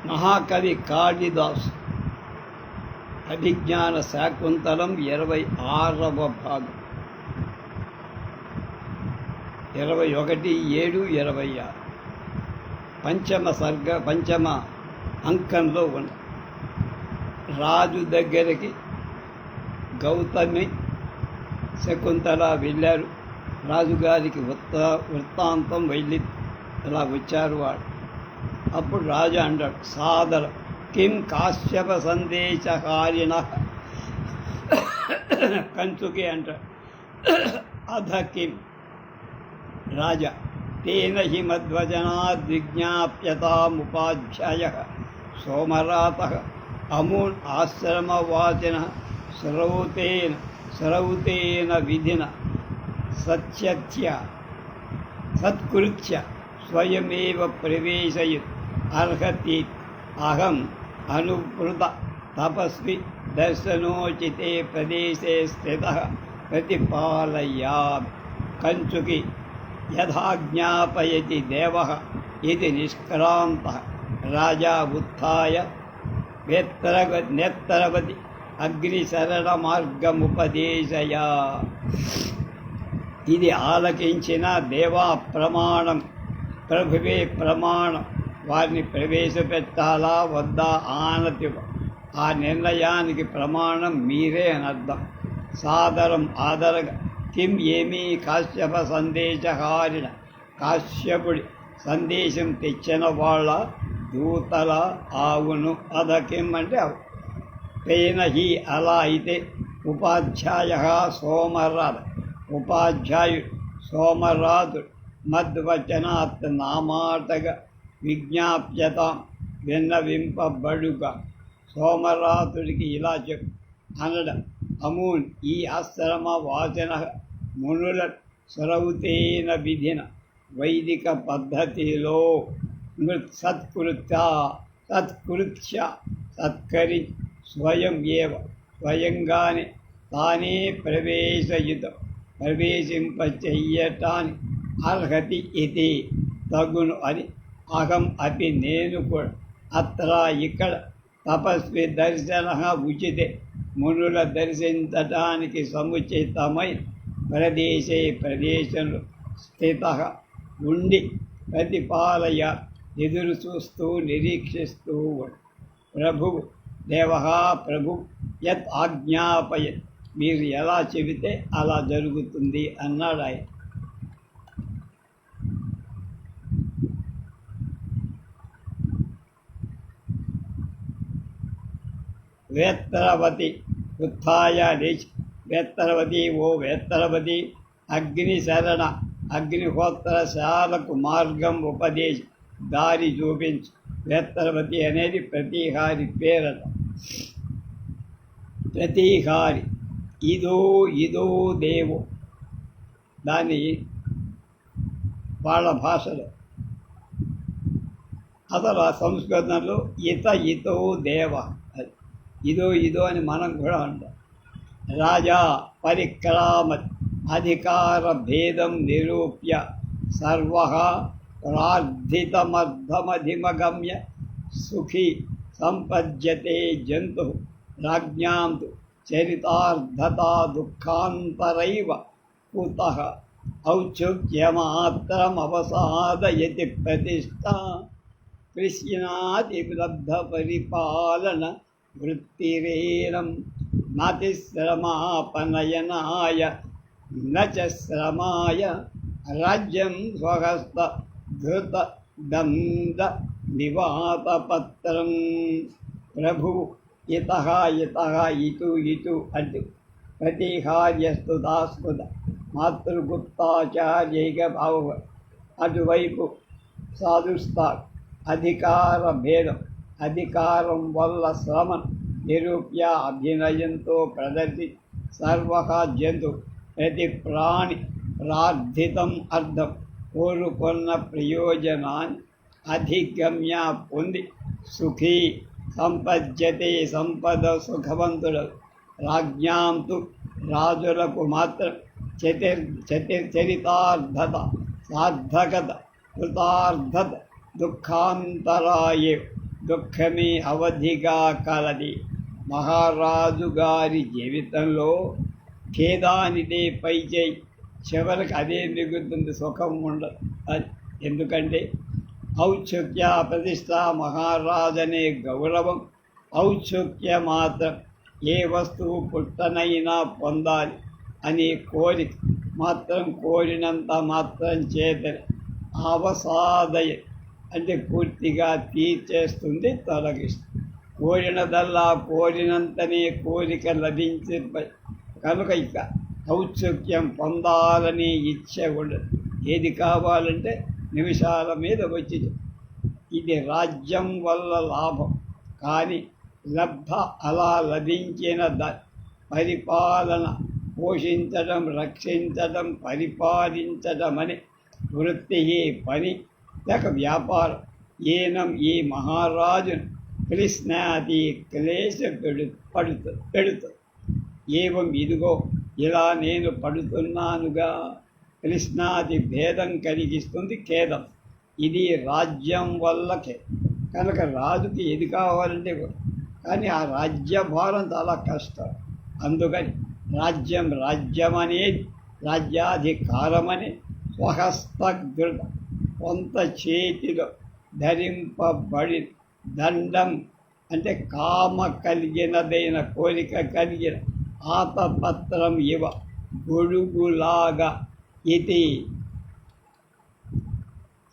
మహాకవి కాళిదాసు అభిజ్ఞాన శాకుంతలం 26వ భాగం 21, 7, 26 పంచమ అంకంలో ఉన్న రాజు దగ్గరికి గౌతమి శకుంతల వెళ్ళారు. రాజుగారికి వృత్తాంతం వెళ్ళి అలా వచ్చారు వాడు. అప్పుడు రాజు అంటాడు, సాదర కిం కాశ్యప సందేశకారిణ కంచుకి అంటాడు. అధ కిం రాజా తేన హి మద్వచనాద్ విజ్ఞాప్యతాముపాధ్యాయ సోమరాత అమూన్ ఆశ్రమవాచిన శ్రౌతేన విధిన సత్కృత్య స్వయమేవ ప్రవేశయత్ అర్హతి అహం అనువృత తపస్వి దర్శనోచితే ప్రదేశే స్థితః ప్రతిపాలయామి. కంచుకి యథాజ్ఞాపయతి దేవః ఇది నిష్క్రాంతః రాజా ఉత్థాయ నేత్రవతి అగ్నిశరణ మార్గముపదేశయా. ఇది ఆలకించిన దేవా ప్రమాణం, ప్రభువే ప్రమాణం, వారిని ప్రవేశపెట్టాలా వద్దా ఆనతి, ఆ నిర్ణయానికి ప్రమాణం మీరే అని అర్థం. సాదరం ఆదరగా కిం ఏమీ కాశ్యప సందేశహారిణ, కాశ్యపుడి సందేశం తెచ్చిన వాళ్ళ దూతల ఆవును. అద కిం అంటే అవు. తేన హి అలా అయితే ఉపాధ్యాయ సోమరాజు, ఉపాధ్యాయుడు సోమరాజుడు మద్వచనాత్ నామాటగా విజ్ఞాప్యతాం విన్నవింపబడుగా. సోమరాతుడికి ఇలా చెప్పు అనడం. అమూన్ ఈ ఆశ్రమ వాచన మునుల శ్రౌతేన విధిన వైదిక పద్ధతిలో సత్కరి స్వయంగానే తానే ప్రవేశింపచెయ్యటానికి అర్హతి ఇది తగును అని. అహం అపి నేను కూడా అత్ర ఇక్కడ తపస్వి దర్శన ఉచితే మునుల దర్శించటానికి సముచితమైన ప్రదేశంలో స్థిత ఉండి ప్రతిపాలయ ఎదురు చూస్తూ నిరీక్షిస్తూ ప్రభువు ప్రభు యత్ ఆజ్ఞాపయత్, మీరు ఎలా చెబితే అలా జరుగుతుంది అన్నాడు ఆయన. వేత్తరవతి ఉత్థాయ లేచి, వేత్తరవతి ఓ వేత్తరవతి, అగ్నిశరణ అగ్నిహోత్రశాలకు మార్గం ఉపదేశి దారి చూపించు. వేత్తరవతి అనేది ప్రతిహారి పేరట. ప్రతిహారి ఇదో దేవో, దాన్ని వాళ్ళ భాషలో, అసలు ఆ సంస్కృతంలో ఇతో దేవ, ఇదో అని మనం కూడా అంటాం. రాజా పరిక్రామత్ అధికార భేదం నిరూప్య సర్వః ప్రార్థితమర్థమధిమగమ్య సుఖీ సంపద్యతే జంతు రాజ్ఞాం తు చరితార్థతా దుఃఖాంతరైవ కుతః ఔత్సుక్యమాత్రమవసాదయతి ప్రతిష్ఠా కృష్ణాతి లబ్ధ పరిపాలన వృత్తిరేనం నాతిశ్రమాపనయనాయ నచ శ్రమాయ రాజ్యం స్వహస్త ధృత దంద నివాతపత్రం. ప్రభువు ఇతః ఇటు అటు ప్రతిహార్యస్తు దాస్మృత మాతృగుప్తాచార్యైక భావ, అటువైపు సాధుస్తాడు. అధికార భేదం, అధికారం వల్ల శ్రమను నిరూప్య అభినయంతో ప్రదర్శి సర్వః జంతు ప్రతి ప్రాణి ప్రార్థితం అర్థం కోరుకున్న ప్రయోజనాన్ని అధిగమ్య పొంది సుఖీ సంపద్యతే సంపద సుఖవంతుడు. రాజ్ఞాం తు రాజులకు మాత్రం చరితార్థత సార్థకత కృతార్థత దుఃఖాంతరాయే దుఃఖమే అవధిగా కలది. మహారాజు గారి జీవితంలో ఖేదానిదే పై చేయి, చివరికి అదే మిగులుతుంది, సుఖం ఉండదు. ఎందుకంటే ఔత్సుక్య ప్రతిష్ట, మహారాజనే గౌరవం, ఔత్సుక్య మాత్రం. ఏ వస్తువు పుట్టనైనా పొందాలి అనే కోరిక మాత్రం కోరినంత మాత్రం చేతనే అవసాదయ అంటే పూర్తిగా తీర్చేస్తుంది, తొలగిస్తుంది. కోరినదల్లా కోరినంతనే కోరిక లభించే కనుక ఇక ఔత్సుక్యం పొందాలనే ఇచ్చ ఉండదు. ఏది కావాలంటే నిమిషాల మీద వచ్చి. ఇది రాజ్యం వల్ల లాభం, కానీ అలా లభించిన పరిపాలన, పోషించడం, రక్షించడం, పరిపాలించడం అనే వృత్తి, పని లేక వ్యాపారం ఈయనం ఈ మహారాజును కృష్ణాది క్లేశ పెడుతుంది. ఏవం ఇదిగో ఇలా నేను పడుతున్నానుగా. కృష్ణాది భేదం కలిగిస్తుంది ఖేదం. ఇది రాజ్యం వల్లకే. కనుక రాజుకి ఏది కావాలంటే, కానీ ఆ రాజ్యభారం చాలా కష్టం. అందుకని రాజ్యం అనేది, రాజ్యాధికారం అనే స్వహస్తగృత కొంత చేతిలో ధరింపబడి దండం అంటే కామ కలిగినదైన, కోరిక కలిగిన ఆతపత్రం ఇవ గొడుగులాగా ఇది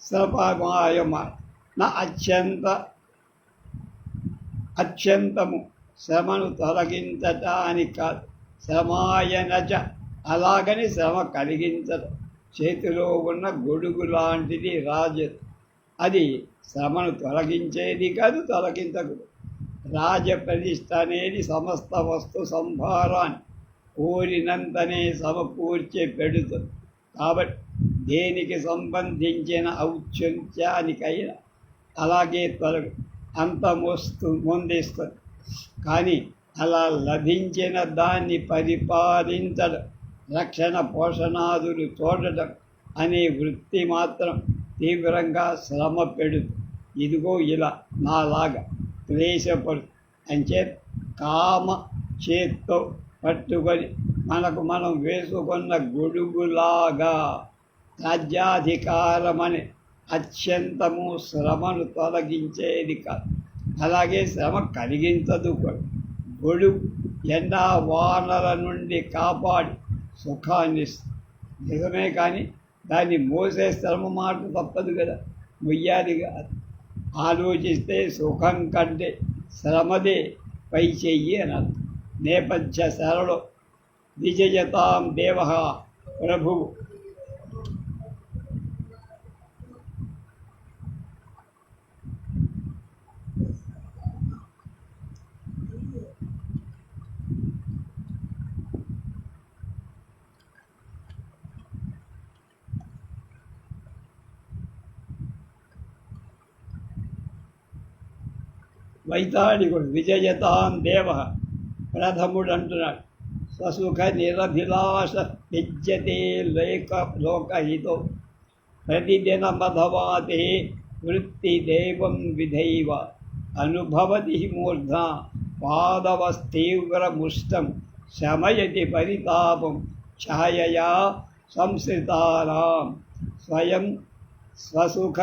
సపమాయమ నా అత్యంతము శ్రమను తొలగించటానికి కాదు, శ్రమాయనచ అలాగని శ్రమ కలిగించదు. చేతిలో ఉన్న గొడుగు లాంటిది రాజు, అది శ్రమను తొలగించేది కాదు, తొలగించకూడదు. రాజప్రతిష్ఠ అనేది సమస్త వస్తు సంభారాన్ని కోరినంతనే సమకూర్చి పెడుతుంది. కాబట్టి దేనికి సంబంధించిన ఔత్సుక్యానికైనా అలాగే ముందిస్తుంది. కానీ అలా లభించిన దాన్ని పరిపాలించడం, రక్షణ పోషణాదులు చూడటం అనే వృత్తి మాత్రం తీవ్రంగా శ్రమ పెడుతుంది. ఇదిగో ఇలా నాలాగా క్లేశపడు అంటే కామ చేత్తో పట్టుకొని మనం వేసుకున్న గొడుగులాగా రాజ్యాధికారమని అత్యంతము శ్రమను తొలగించేది కాదు, అలాగే శ్రమ కలిగించదు కూడా. గొడుగు ఎండా వానల నుండి కాపాడి సుఖాన్ని నిజమే, కానీ దాన్ని మోసే శ్రమ మాట తప్పదు కదా, మొయ్యాలి కాదు. ఆలోచిస్తే సుఖం కంటే శ్రమదే పై చెయ్యి అని అర్థం. నేపథ్య శరలో విజయతాం దేవ ప్రభువు వైతాళికుడు విజయతాం దేవ ప్రథముడు అంటున్నాడు. స్వసుఖ నిరభిలాష విద్యతే లోకహితో ప్రతిదిన మధవాతే వృత్తి దేవం విధైవ అనుభవతి మూర్ధ పాదవస్తీవ్రముష్టం శమయతి పరితాపం ఛాయయా సంశ్రితానాం స్వయం స్వసుఖ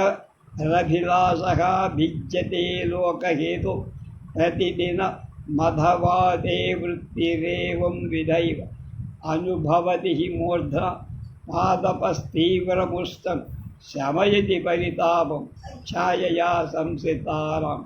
రభిలాషః భిద్యతే లోకహేతు ప్రతిదిన మధవాదే వృత్తిరేవం విధైవ అనుభవతి మూర్ధ పాదపస్తీవ్రముష్టం శమయతి పరితాపం ఛాయయా సంశ్రితానాం.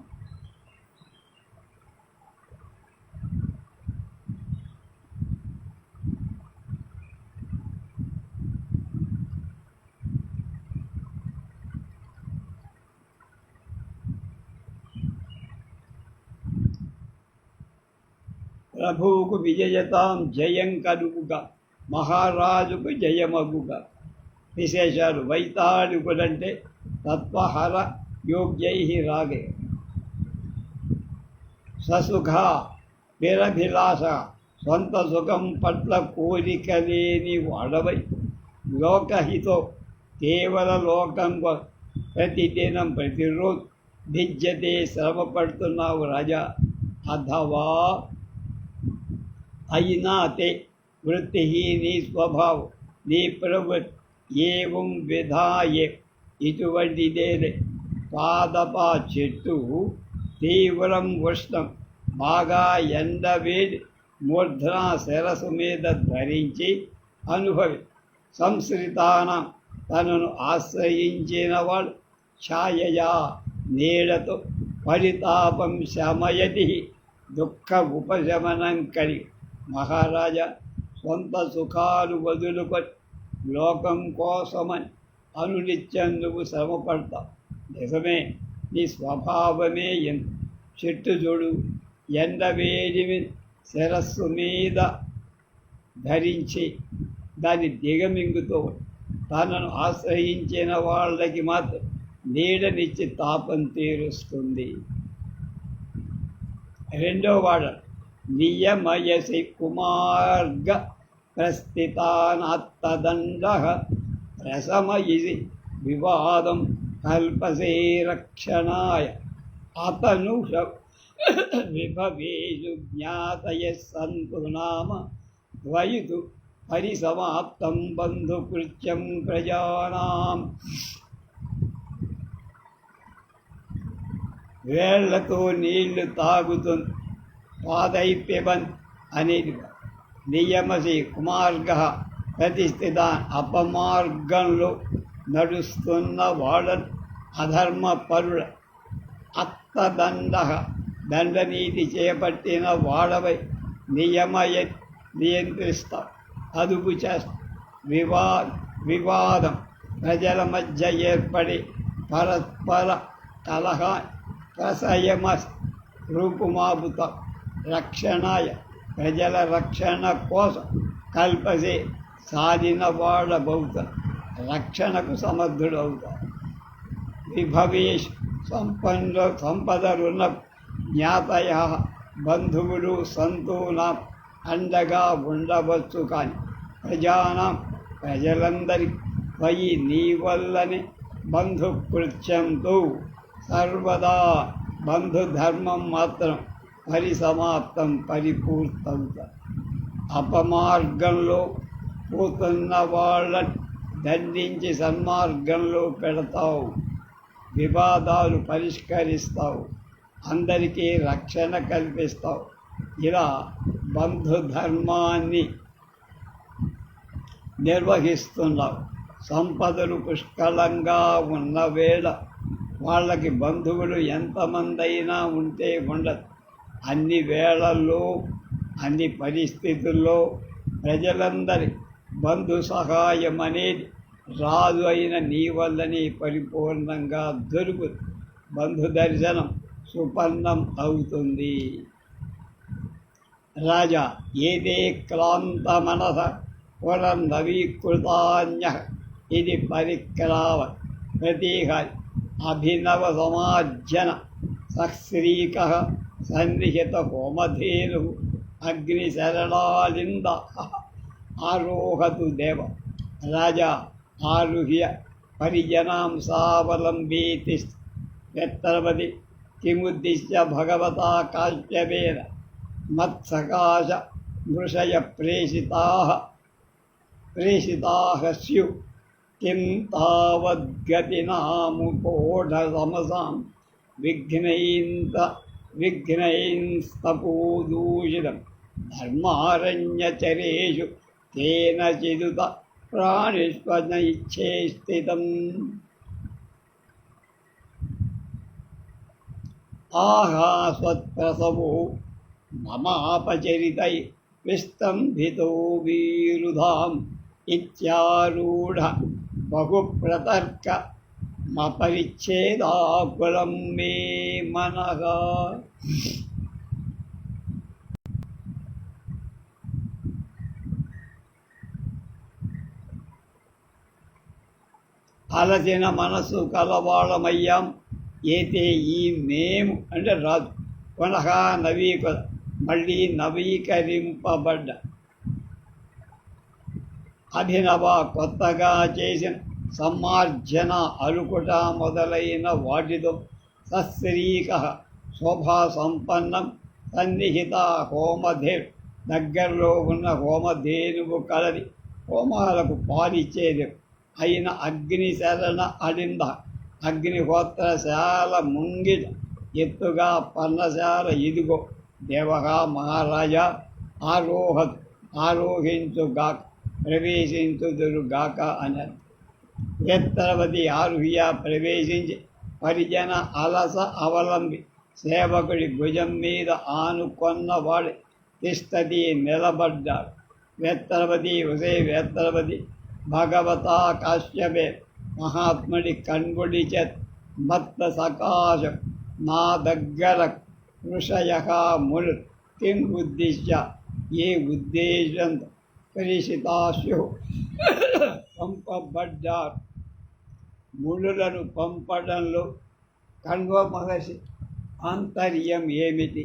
ప్రభువుకు విజయతాం జయం కలుగుగా, మహారాజుకు జయమగుగా. విశేషాలు. వైతాళికులంటే తత్వహర యోగ్యై రాగే. ససుఖ విరభిలాష సొంత సుఖం పట్ల కోరిక లేని వాడవై, లోకహితో కేవల లోకం ప్రతిదినం ప్రతిరోజు భిద్యతే శ్రమ పడుతున్నావు రాజా. అథవా అయినా తే వృత్తి నీ స్వభావం నీ ప్రవృత్తి ఏం విధాయే ఇటువంటిదేలే. పాదపా చెట్టు తీవ్రం ఉష్ణం బాగా ఎండవేడి మూర్ధన శిరసు మీద ధరించి అనుభవి. సంశ్రితాన తనను ఆశ్రయించిన వాడు ఛాయయా నీడతో పరితాపం శమయతి దుఃఖ ఉపశమనం కలిగి. మహారాజా, సొంత సుఖాలు వదులుకొని లోకం కోసమని అనునిత్యం నువ్వు శ్రమపడతావు. నిజమే, నీ స్వభావమే ఎంత. చెట్టు చూడు, ఎండవేడిమి శిరస్సు మీద ధరించి దాన్ని దిగమింగుతూ తనను ఆశ్రయించిన వాళ్ళకి మాత్రం నీడనిచ్చి తాపం తీరుస్తుంది. రెండో వాడ నియమయసి కుమార్గ ప్రస్థితానాత్తదండ ప్రశమయిసి వివాదం కల్పసే రక్షణాయ. అతను విభవేషు జ్ఞాతయ సంతు నామ ద్వయుతు పరిసమాప్తం బంధుకృత్యం ప్రజానాం. వేళ్లతో నీళ్లు తాగుతుంది పాదైప్యవన్ అనేది. నియమసి కుమార్గ ప్రతిష్ఠిత అపమార్గంలో నడుస్తున్న వాళ్ళను అధర్మ పరుల అత్తదండ దండనీతి చేపట్టిన వాడవై నియంత్రిస్తావు, అదుపు చేస్తావు. వివాదం ప్రజల మధ్య ఏర్పడి పరస్పర కలహ ప్రసయమ రూపుమాపుతావు. రక్షణాయ ప్రజల రక్షణ కోసం కల్పసే సాధిన వాడబవుతా, రక్షణకు సమర్థుడవుతా. విభవేష్ సంపదలున్న జ్ఞాతయ బంధువులు సంతూనాం అండగా ఉండవచ్చు. కానీ ప్రజానాం ప్రజలందరికీ పై నీ వల్లనే బంధుకృత్యంతో సర్వదా బంధుధర్మం మాత్రం పరిసమాప్తం పరిపూర్తవుతా. అపమార్గంలో పోతున్న వాళ్ళని దండించి సన్మార్గంలో పెడతావు, వివాదాలు పరిష్కరిస్తావు, అందరికీ రక్షణ కల్పిస్తావు. ఇలా బంధుధర్మాన్ని నిర్వహిస్తున్నావు. సంపదలు పుష్కలంగా ఉన్న వేళ వాళ్ళకి బంధువులు ఎంతమందైనా ఉంటే ఉండదు. అన్ని వేళల్లో అన్ని పరిస్థితుల్లో ప్రజలందరి బంధు సహాయం అనేది రాజు అయిన నీ వల్లనే పరిపూర్ణంగా దొరుకుతుంది. బంధు దర్శనం సుపర్ణం అవుతుంది. రాజా, ఏదే క్లాంత మనస పునర్నవీకృతాన్య ఇది పరిక్రావ ప్రతీహ అభినవ సమాజ్జన సశ్రీక సన్నిహిత హోమధేను అగ్నిశరణాలింద ఆరోహతు దేవ. రాజా, ఆరుహ్య పరిజనాం సావలంబీతి యత్రవతి కిముద్దిశ్య భగవతా కాశ్యపేన మత్సకాశ మృషయ ప్రేషితాః స్యు కిం తావద్గతినాముకోఢసమసాం విఘ్నైస్తపూదూషితం ధర్మారణ్యచరేషు కేనచిదుత ప్రాణిష్వనైచ్ఛే స్థితం. ఆహాస్వత్ప్రసవో మమాపచరితై విస్తంభితో వీరుధాం ఇత్యారూఢ బహుప్రతర్క మపరిచ్ఛేదాకులం మే మనః. అలసిన మనస్సు కలవాళమయ్యాం. ఏతే ఈ మేము అంటే రాజు పునః మళ్ళీ నవీకరింపబడ్డ అభినవ కొత్తగా చేసిన సమ్మార్జన అలుకుట మొదలైన వాటితో సశ్రీకః శోభాసంపన్నం సన్నిహిత హోమధేర్ దగ్గరలో ఉన్న హోమధేనువు కలది హోమాలకు పాలిచ్చేది అయిన అగ్ని శరణ అడింద అగ్నిహోత్రశాల ముంగిట ఎత్తుగా పర్ణశాల ఇదిగో దేవగా మహారాజా ఆరోహించుగాక ప్రవేశించుదురుగాక అన్నారు. వేత్తరవతి ఆరుహ్య ప్రవేశించి పరిజన అలస అవలంబి సేవకుడి భుజం మీద ఆనుకొన్నవాడు తిష్టతి నిలబడ్డాడు. వేత్తరవతి ఉసే వేత్తరవతి భగవతా కాశ్యపే మహాత్ముడి కణ్వుడి చేత్ మత్త సకాశం నా దగ్గర ఋషయ ములు కిం ఉద్దిశ్య ఏ ఉద్దేశంతో పరిషితాశు పంపబడ్డారు. మునులను పంపడంలో కణ్వ మహర్షి ఆంతర్యం ఏమిటి?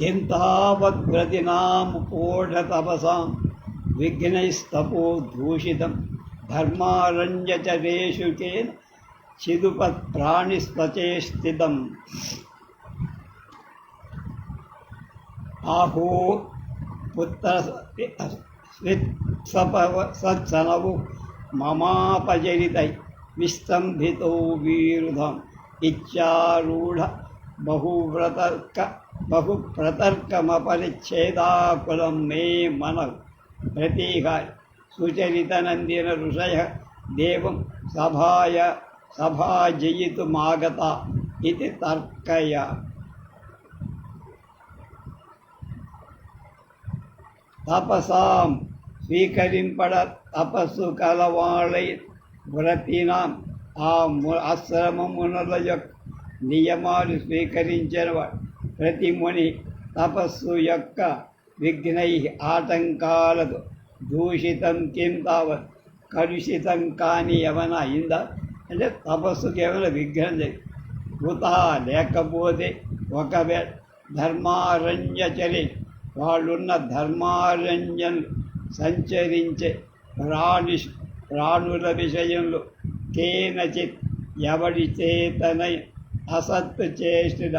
కింతావద్వ్రతినాముపోఢతపసాం విఘ్నైస్తపో దూషితం ధర్మారణ్యచరేషు కేన చిదుపత్ప్రాణిస్వచేస్థితం. ఆహో పుత్ర సత్సనవు మమాపచరితై విస్తంభితో వీరుధం ఇచ్చారూఢ బహుప్రతర్కమపరిచ్ఛేదాకులం మే మన ప్రతీహాయ సుచరితనందిన ఋషయ దేవం సభాజయితుమాగత ఇది తర్కయ. తపసాం స్వీకరింపడ తపస్సు కలవాళై వ్రతినాం ఆ ఆశ్రమమునుల యొక్క నియమాలు స్వీకరించిన ప్రతి ముని తపస్సు యొక్క విఘ్నై ఆటంకాలతో దూషితం కిం తావత్ కలుషితం కాని ఏమైనా అయిందా అంటే తపస్సుకి ఏమైనా విఘ్నం లేదు. ఉతా లేకపోతే ఒకవేళ ధర్మారణ్యచరి వాళ్ళున్న ధర్మారణ్యం సంచరించే ప్రాణుల విషయంలో కేనచిత్ ఎవడి చేతనై అసత్తు చేసిన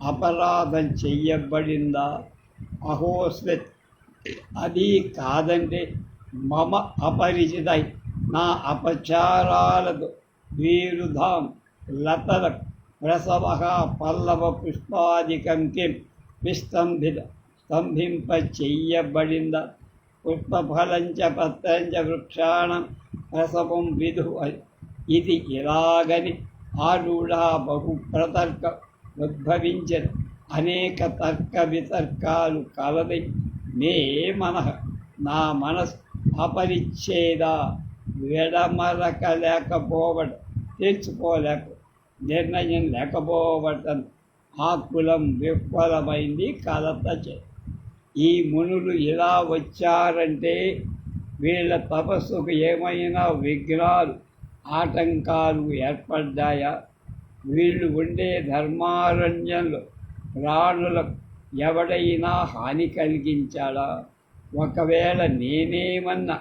అపరాధం చెయ్యబడిందా? అహోస్వత్ అది కాదంటే మమ అపరిచితై నా అపచారాలతో వీరుధాం లతల ప్రసవ పల్లవ పుష్పాదికం కిం స్తంభింప చెయ్యబడిందా? పుష్పఫలంచ పత్రంచ వృక్షాణం ప్రసవం విధు ఇది ఇలాగని ఆరూఢ బహుప్రతర్క ఉద్భవించిన అనేక తర్క వితర్కాలు కలదై మే మనః నా మనస్ అపరిచ్ఛేద విడమరక లేకపోవడం తెలుసుకోలేక నిర్ణయం లేకపోవటం ఆ కులం విఫలమైంది కలత చే. ఈ మునులు ఇలా వచ్చారంటే వీళ్ళ తపస్సుకు ఏమైనా విఘ్నాలు ఆటంకాలు ఏర్పడ్డాయా? వీళ్ళు ఉండే ధర్మారణ్యంలో ప్రాణులకు ఎవడైనా హాని కలిగించాడా? ఒకవేళ నేనేమన్నా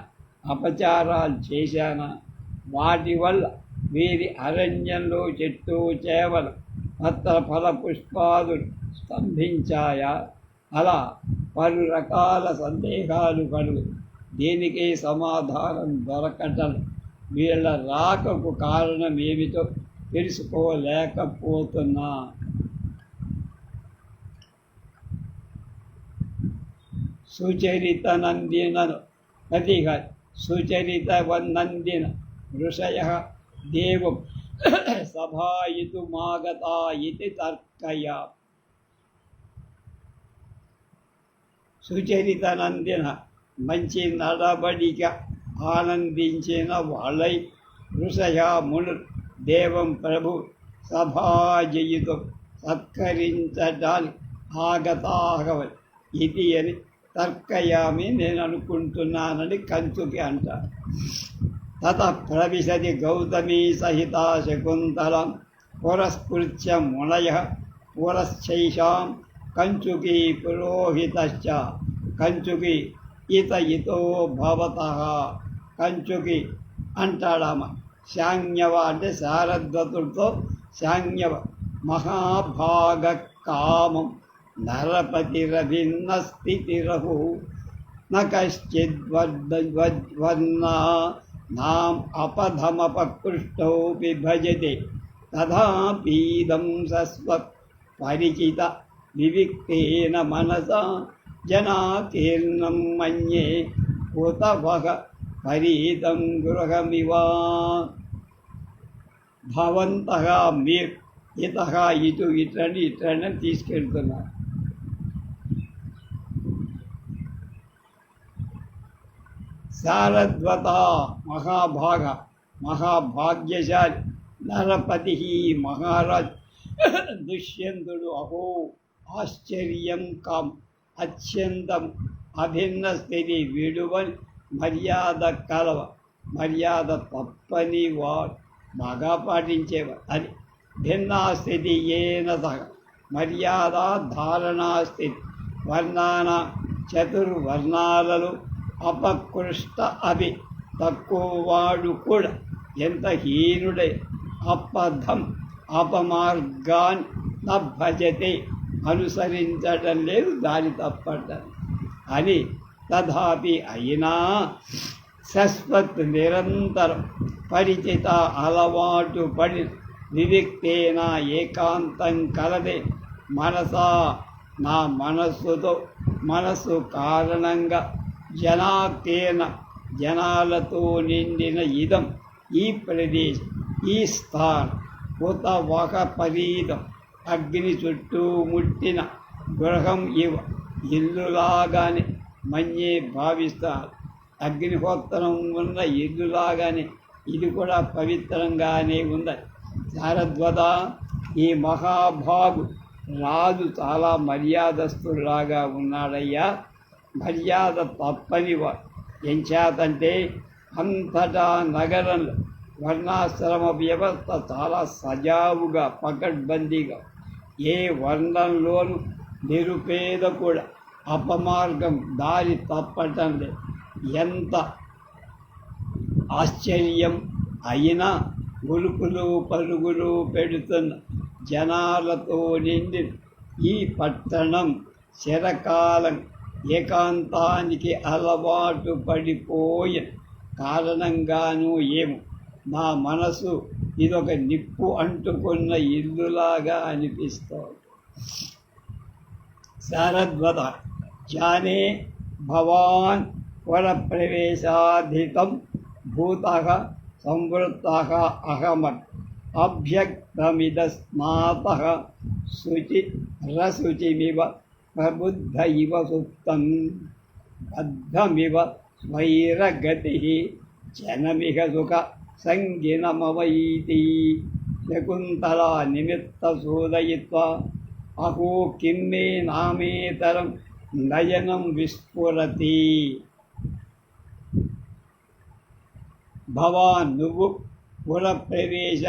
అపచారాలు చేశానా? వాటి వల్ల వీరి అరణ్యంలో చెట్టు చేవలు పత్ర ఫల పుష్పాదులు స్తంభించాయా? అలా పలు రకాల సందేహాలు కలుగు దీనికి సమాధానం దొరకటం వీళ్ళ రాకకు కారణం ఏమిటో తెలుసుకోలేకపోతున్నా. సుచరిత నందినను నదిగా సుచరిత నందిన ఋషయ దేవం సభాయితుమాగతా ఇది తర్కయ. సుచరిత నందిన మంచి నడబడిక ఆనందించిన వాళ్ళై ఋషయమును దేవం ప్రభు సభాజయుతో సత్కరించడానికి ఆగతాగవని ఇది అని తర్కయామి, నేను అనుకుంటున్నానని కంచుకి అంటారు. తత ప్రవిశతి గౌతమీ సహిత శకుంతలం పురస్కృత్య మునయ పురశ్చైషాం కంచుకి పురోహితశ్చ కంచుకి ఇతో భవతః. కంచుకి అంటాడామ శాంగ్యవ అంటే శారద్వతుడితో శాంగ్యవ మహాభాగ కామం నరపతిరభిన్న స్థితిరహు నశ్చిద్వర్ణ నాం అపధమపకృష్టోపి భజతే తథాపీదం సస్వత్ పరిచిత వివిక్తేన మనసా జనాకీర్ణం మన్యే ఉత వహ పరీతం గృహమివా. భవంతః మీరు ఇతః ఇట్లని తీసుకెళ్తున్నారు. శారద్వత మహాభాగ మహాభాగ్యశాలి నరపతి మహారాజ్ దుష్యంతుడు అహో ఆశ్చర్యం కాం అత్యంతం అభిన్న స్థితి విడువని మర్యాద కలవ మర్యాద తప్పని వాడు బాగా పాటించేవాడు. అది భిన్నా స్థితి ఏన సహ మర్యాద ధారణా స్థితి వర్ణాన చతుర్వర్ణాలలో అపకృష్ట అభి తక్కువ వాడు కూడా ఎంత హీనుడై అపథం అపమార్గాన్ని భజతే అనుసరించడం లేదు, దారి తప్పటం అని. తథాపి అయినా శశ్వత్ నిరంతరం పరిచిత అలవాటు పడి వివిక్తేన ఏకాంతం కలదే మనసా నా మనస్సుతో మనస్సు కారణంగా జనాకేన జనాలతో నిండిన ఇదం ఈ ప్రదేశం ఈ స్థానం ఉత ఒక పరీతం అగ్ని చుట్టూ ముట్టిన గృహం ఇవ ఇల్లులాగానే మన్యే భావిస్తారు. అగ్నిహోత్రం ఉన్న ఇల్లులాగానే ఇది కూడా పవిత్రంగానే ఉంది. శారద్వత ఈ మహాభాగు రాజు చాలా మర్యాదస్తులాగా ఉన్నాడయ్యా. మర్యాద తప్పని ఎంచేతంటే అంతటా నగరంలో వర్ణాశ్రమ వ్యవస్థ చాలా సజావుగా పకడ్బందీగా ఏ వర్ణంలోనూ నిరుపేద కూడా అపమార్గం దారి తప్పటం లేదు. ఎంత ఆశ్చర్యం అయినా ఉరుకులు పరుగులు పెడుతున్న జనాలతో నిండి ఈ పట్టణం చిరకాలం ఏకాంతానికి అలవాటు పడిపోయిన కారణంగానూ ఏమో నా మనసు ఇదొక నిప్పు అంటుకున్న ఇల్లులాగా అనిపిస్తోంది. శారద్వత జానే భవాన్ వరప్రవేశాధికం భూతః సంవృత్తః అహమత్ అభ్యక్తమిద స్నాతః శుచి రశుచిమివ ప్రబుద్ధ ఇవ సుప్తం బద్ధమివ స్వైరగతి జనమిహ సుఖ సంగినమవైతి. శకుంతలా నిమిత్త సోదయిత్వా అహో కిం మే నామేతరం నయనం విస్ఫురతి. భవాన్ నువ్వు పురప్రవేశ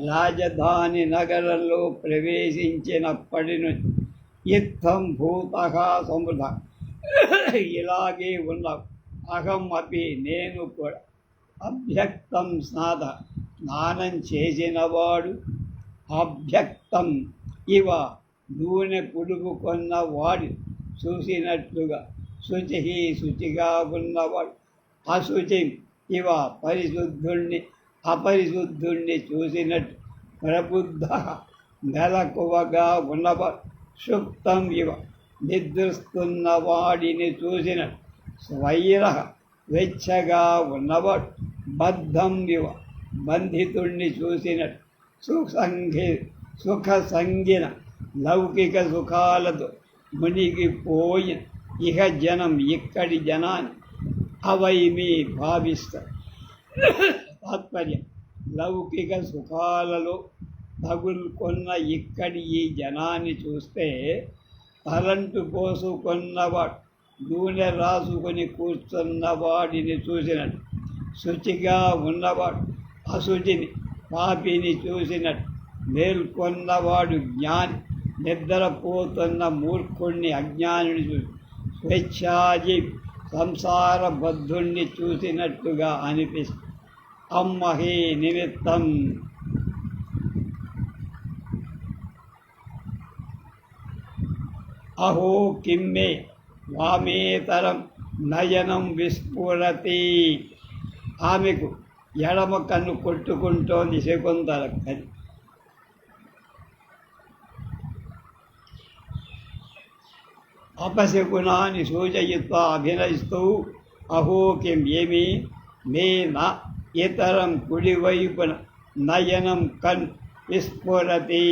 రాజధాని నగరంలో ప్రవేశించినప్పటి నుంచి ఇత్థం భూతః సమృద్ధ ఇలాగే ఉన్నావు. అహం అపి నేను కూడా అభ్యక్తం స్నాత స్నానం చేసినవాడు అభ్యక్తం ఇవ నూనె పులుపుకొన్న వాడు చూసినట్లుగా శుచి శుచిగా ఉన్నవాడు అశుచి ఇవ పరిశుద్ధుణ్ణి అపరిశుద్ధుణ్ణి చూసినట్టు ప్రబుద్ధ మెలకువగా ఉన్నవాడు సుప్తం ఇవ నిద్రిస్తున్న వాడిని చూసినట్టు స్వైర వెచ్చగా ఉన్నవాడు బద్ధం ఇవ బంధితుణ్ణి చూసినట్టు సుఖ సంగిన లౌకిక సుఖాలతో మునిగిపోయిన ఇహ జనం ఇక్కడి జనాన్ని అవైమి భావిస్తారు. తాత్పర్యం: లౌకిక సుఖాలలో తగులుకొన్న ఇక్కడి ఈ జనాన్ని చూస్తే తలంటు పోసుకొన్నవాడు నూనె రాసుకొని కూర్చున్నవాడిని చూసినట్టు, శుచిగా ఉన్నవాడు అశుచిని పాపిని చూసినట్టు, మేల్కొన్నవాడు జ్ఞాని నిద్రపోతున్న మూర్ఖుణ్ణి అజ్ఞానిని చూసి, స్వేచ్ఛాజీవి సంసార బద్ధుణ్ణి చూసినట్టుగా అనిపిస్తుంది. అమ్మహి నిమిత్తం అహో కిమ్మే వామేతరం నయనం విస్ఫురతి. ఆమెకు ఎడమ కన్ను కొట్టుకుంటోంది శకుంతల. అపశకునాన్ని సూచయిత్వా అభినయిస్తూ అహో కిం ఏమి మే నా ఇతరం కుడివైపున నయనం కన్ విస్ఫురతి.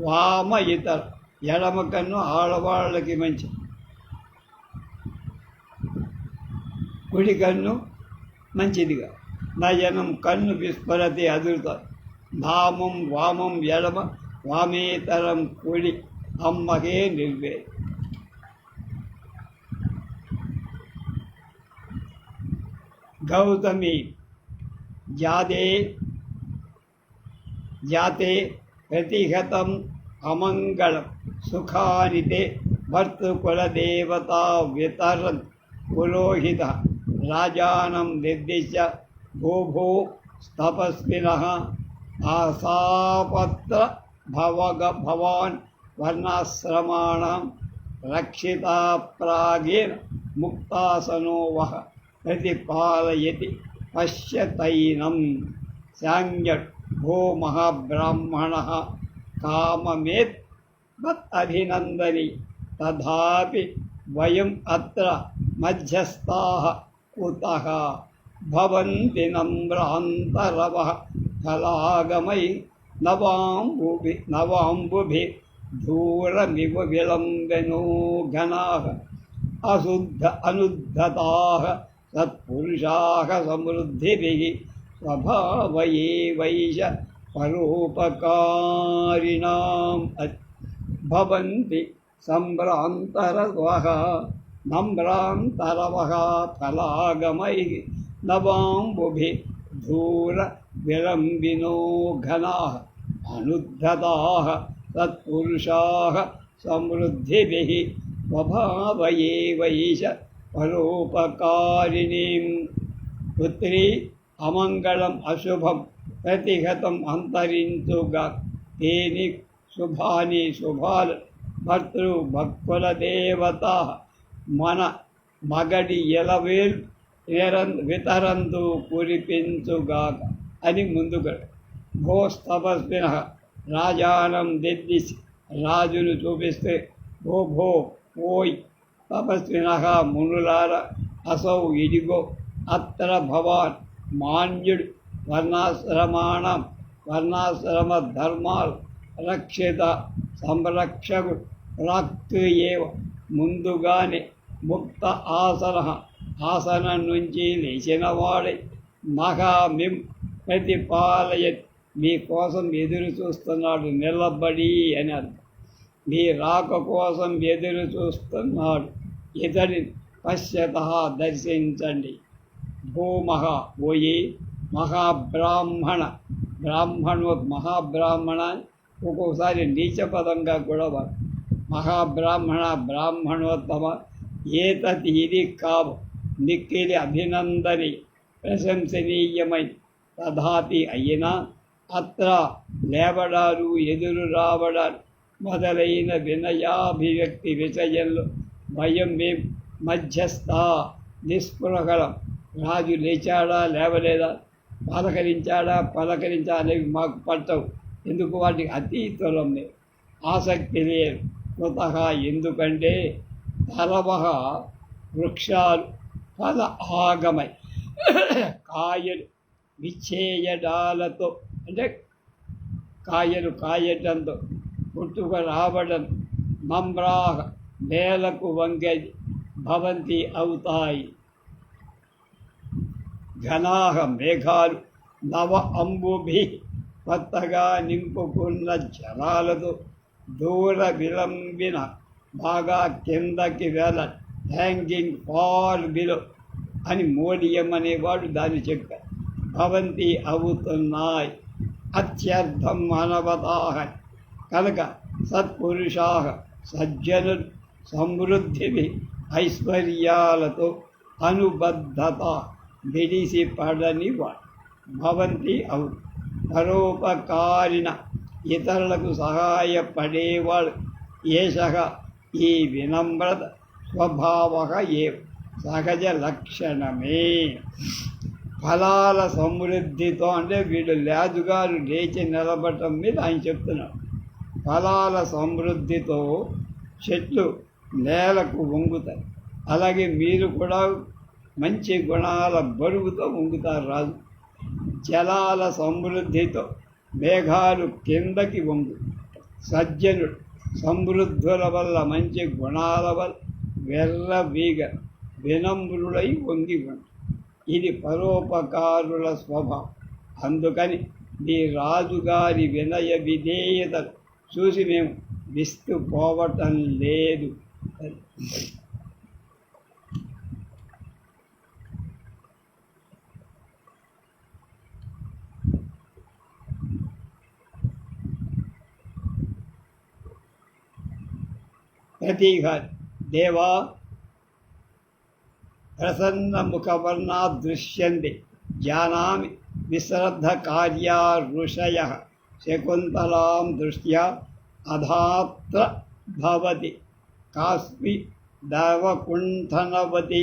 వామ ఇతర ఎడమ కన్ను ఆడవాళ్ళకి మంచి, కుడి కన్ను మంచిదిగా. నయనం కన్ను విస్ఫురతి అదురుతారు. నామం వామం ఎడమ, వామేతరం కుడి, అమ్మకే నిర్వే. గౌతమి జాతే ప్రతిహతం అమంగళం సుఖానితే భర్తృకులదేవతా వితరన్ పురోహిత రాజానం నిర్దిశ్య భూభో తపస్వినః ఆసాపత్ర భవాన్ వర్ణాశ్రమాణం రక్షితా ప్రాగేన ముక్తాసనో వహ ప్రతిపాలయతి పశ్యతైనం. శాంగ్యట్ భో మహాబ్రాహ్మణః కామమేత్ మత్ అభినందని తథాపి వయం అత్ర మధ్యస్థాః కుతః భవంతి నమ్రాంతరవః ఫలాగమై నవాంబుభి దూరమివ విలంబనో ఘనాః అనుద్ధతాః సత్పురుషాః సమృద్ధిభిః స్వభావయేవైష పరోపకారిణాం భవంతి సంభ్రాంతరవః నమ్రాంతరవః ఫలాగమైః నవాంబుభిః దూర విలంబినో ఘనాః అనుద్ధతాః సత్పురుషాః సమృద్ధిభిః స్వభావయేవైష పరోపకారిణీం. పుత్రి అమంగళం అశుభం ప్రతిహతం అంతరించుగా తేని శుభాని శుభాలు భర్తృ భక్తుల దేవత మన మగడి ఎలవేల్ వితరందు కురిపించుగాక అని ముందుగా. భోస్తపస్విన రాజానం దిద్దిసి రాజును చూపిస్తే భో ఓయ్ తపస్విన మునులార అసౌ ఇదిగో అత్ర భవాన్ మాన్యుడు వర్ణాశ్రమ ధర్మాలు రక్షిత సంరక్షకుడు ప్రాక్తు ఏవ ముందుగానే ముక్త ఆసనం నుంచి లేచినవాడై మహామిం ప్రతిపాలయత్ మీకోసం ఎదురు చూస్తున్నాడు, నిలబడి అని అర్థం. మీ రాక కోసం ఎదురు చూస్తున్నాడు, ఇతడి పశ్యత దర్శించండి. ఓయి మహాబ్రాహ్మణ ఒక్కొక్కసారి నీచపదంగా కూడా బ్రాహ్మణోత్తమ ఏతత్ ఇది కావు మిక్కిలి అభినందని ప్రశంసనీయమై తథాపి అయినా అత్ర లేవడాలు ఎదురు రావడాలు మొదలైన వినయాభివ్యక్తి విషయంలో భయం మేం మధ్యస్థ నిస్పృహలం. రాజు లేచాడా లేవలేదా, పలకరించా అనేవి మాకు పట్టవు. ఎందుకు వాటికి అతీతులం లేదు, ఆసక్తి లేదు. కుతః ఎందుకంటే తరవహ వృక్షాలు ఫల ఆగమై కాయలు విచ్ఛేయడాలతో అంటే కాయలు కాయటంతో పుట్టుక రావడం నమ్రాహ నేలకు వంగేది భవంతి అవుతాయి. ఘనాహ మేఘాలు నవ అంబుభి కొత్తగా నింపుకున్న జలాలతో దూర విలంబిన బాగా కిందకి వెళ్ళ హ్యాంగింగ్ ఫార్ బిలో అని మోడియం అనేవాడు దాన్ని చెప్పారు. భవంతి అవుతున్నాయి అత్యర్థం మానవతాహ కనుక సత్పురుషాహ సజ్జనులు సమృద్ధిని ఐశ్వర్యాలతో అనుబద్ధత విడిసి పడని వాడు భవంతి అవు. పరోపకారిణ ఇతరులకు సహాయపడేవాడు ఏషః ఈ వినమ్రత స్వభావ ఏ సహజ లక్షణమే. ఫలాల సమృద్ధితో అంటే వీళ్ళు లేదుగారు లేచి నిలబడటం మీద ఆయన చెప్తున్నాడు. ఫలాల సమృద్ధితో చెట్లు నేలకు వంగుతాయి. అలాగే మీరు కూడా మంచి గుణాల బరువుతో వంగుతారు రాజు. జలాల సమృద్ధితో మేఘాలు కిందకి వంగు. సజ్జనుడు సమృద్ధుల వల్ల మంచి గుణాల వల్ల వెర్రవీగ వినమ్రుడై వంగి ఉండు. ఇది పరోపకారుల స్వభావం. అందుకని మీ రాజుగారి వినయ విధేయతలు చూసి మేము విస్తుపోవటం లేదు. ప్రతీకారి దేవా ప్రసన్నముఖవర్ణా దృశ్యంతే జానామి విశ్రద్ధకార్యా ఋషయః శకుంతలాం దృష్ట్యా అధాత్ర భవతి కాస్మి దవకుంఠనవతి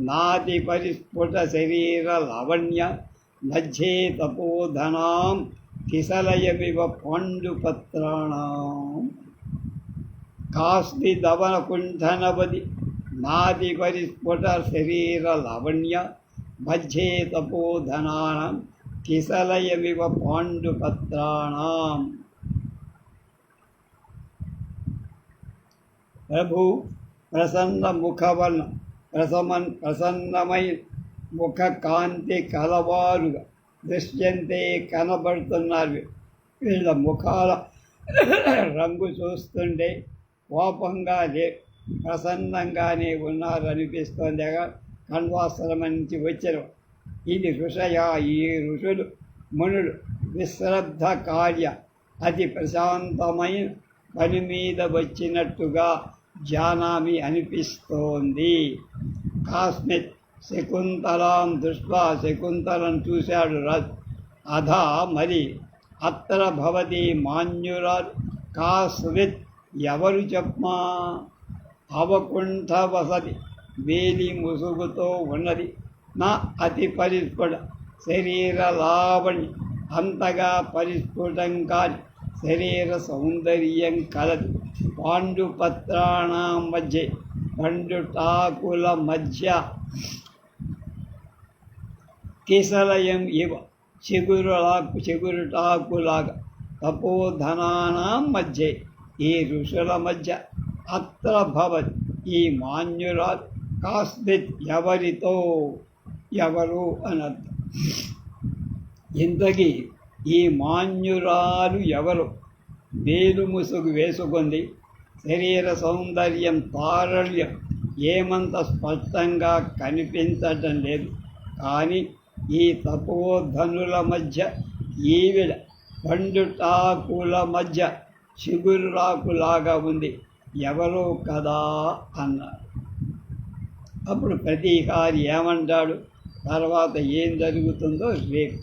నాతి పరిస్ఫుట శరీర లావణ్య మధ్యే తపోధనాం కిసలయమివ పాండుపత్రాణాం. కాస్మి దవకుంఠనవతి నాతి పరిస్ఫుట శరీర లావణ్య మధ్యే తపోధనానాం కిసలయమివ పాండుపత్రాణాం. ప్రభు ప్రసన్న ముఖవర్ణ ప్రసన్నమైన ముఖ కాంతి కలవారుగా దృశ్యంతే కనబడుతున్నారు. వీళ్ళ ముఖాల రంగు చూస్తుంటే కోపంగా ప్రసన్నంగానే ఉన్నారనిపిస్తోంది. కణ్వాశ్రమం నుంచి వచ్చిన ఇది ఋషయ ఈ ఋషులు మునులు విశ్రద్ధ కార్య అతి ప్రశాంతమైన పని మీద వచ్చినట్టుగా జానామి అనిపిస్తోంది. కాస్మిత్ శకుంతలాం దృష్ట్వా శకుంతలను చూశాడు రాజు. అధా మరి అత్ర భవతి మాన్యురాలు కాస్మిత్ ఎవరు చెప్పమా అవకుంఠ వసతి వేలి ముసుగుతో ఉన్నది. నా అతి పరిస్ఫుట శరీర లావణ్య అంతగా పరిస్ఫుటం కాని శరీర సౌందర్యం కలదు. పాండుపత్రాణం మధ్య పండుటాకుల మధ్య కిసలయం ఇవ చిగురుటాకులాగా తపోధనానాం మధ్య ఈ ఋషుల మధ్య అత్ర భవతి ఈ మాన్యురాలు కాస్మిత్ ఎవరితో ఎవరు అనర్థం. ఇంతకీ ఈ మాన్యురాలు ఎవరు? వేలు ముసుగు వేసుకుంది. శరీర సౌందర్యం తారళ్యం ఏమంత స్పష్టంగా కనిపించటం లేదు. కానీ ఈ తపోధనుల మధ్య ఈవిడ పండుటాకుల మధ్య చిగురాకులాగా ఉంది. ఎవరో కదా అన్నారు. అప్పుడు ప్రతీకారి ఏమంటాడు, తర్వాత ఏం జరుగుతుందో రేపు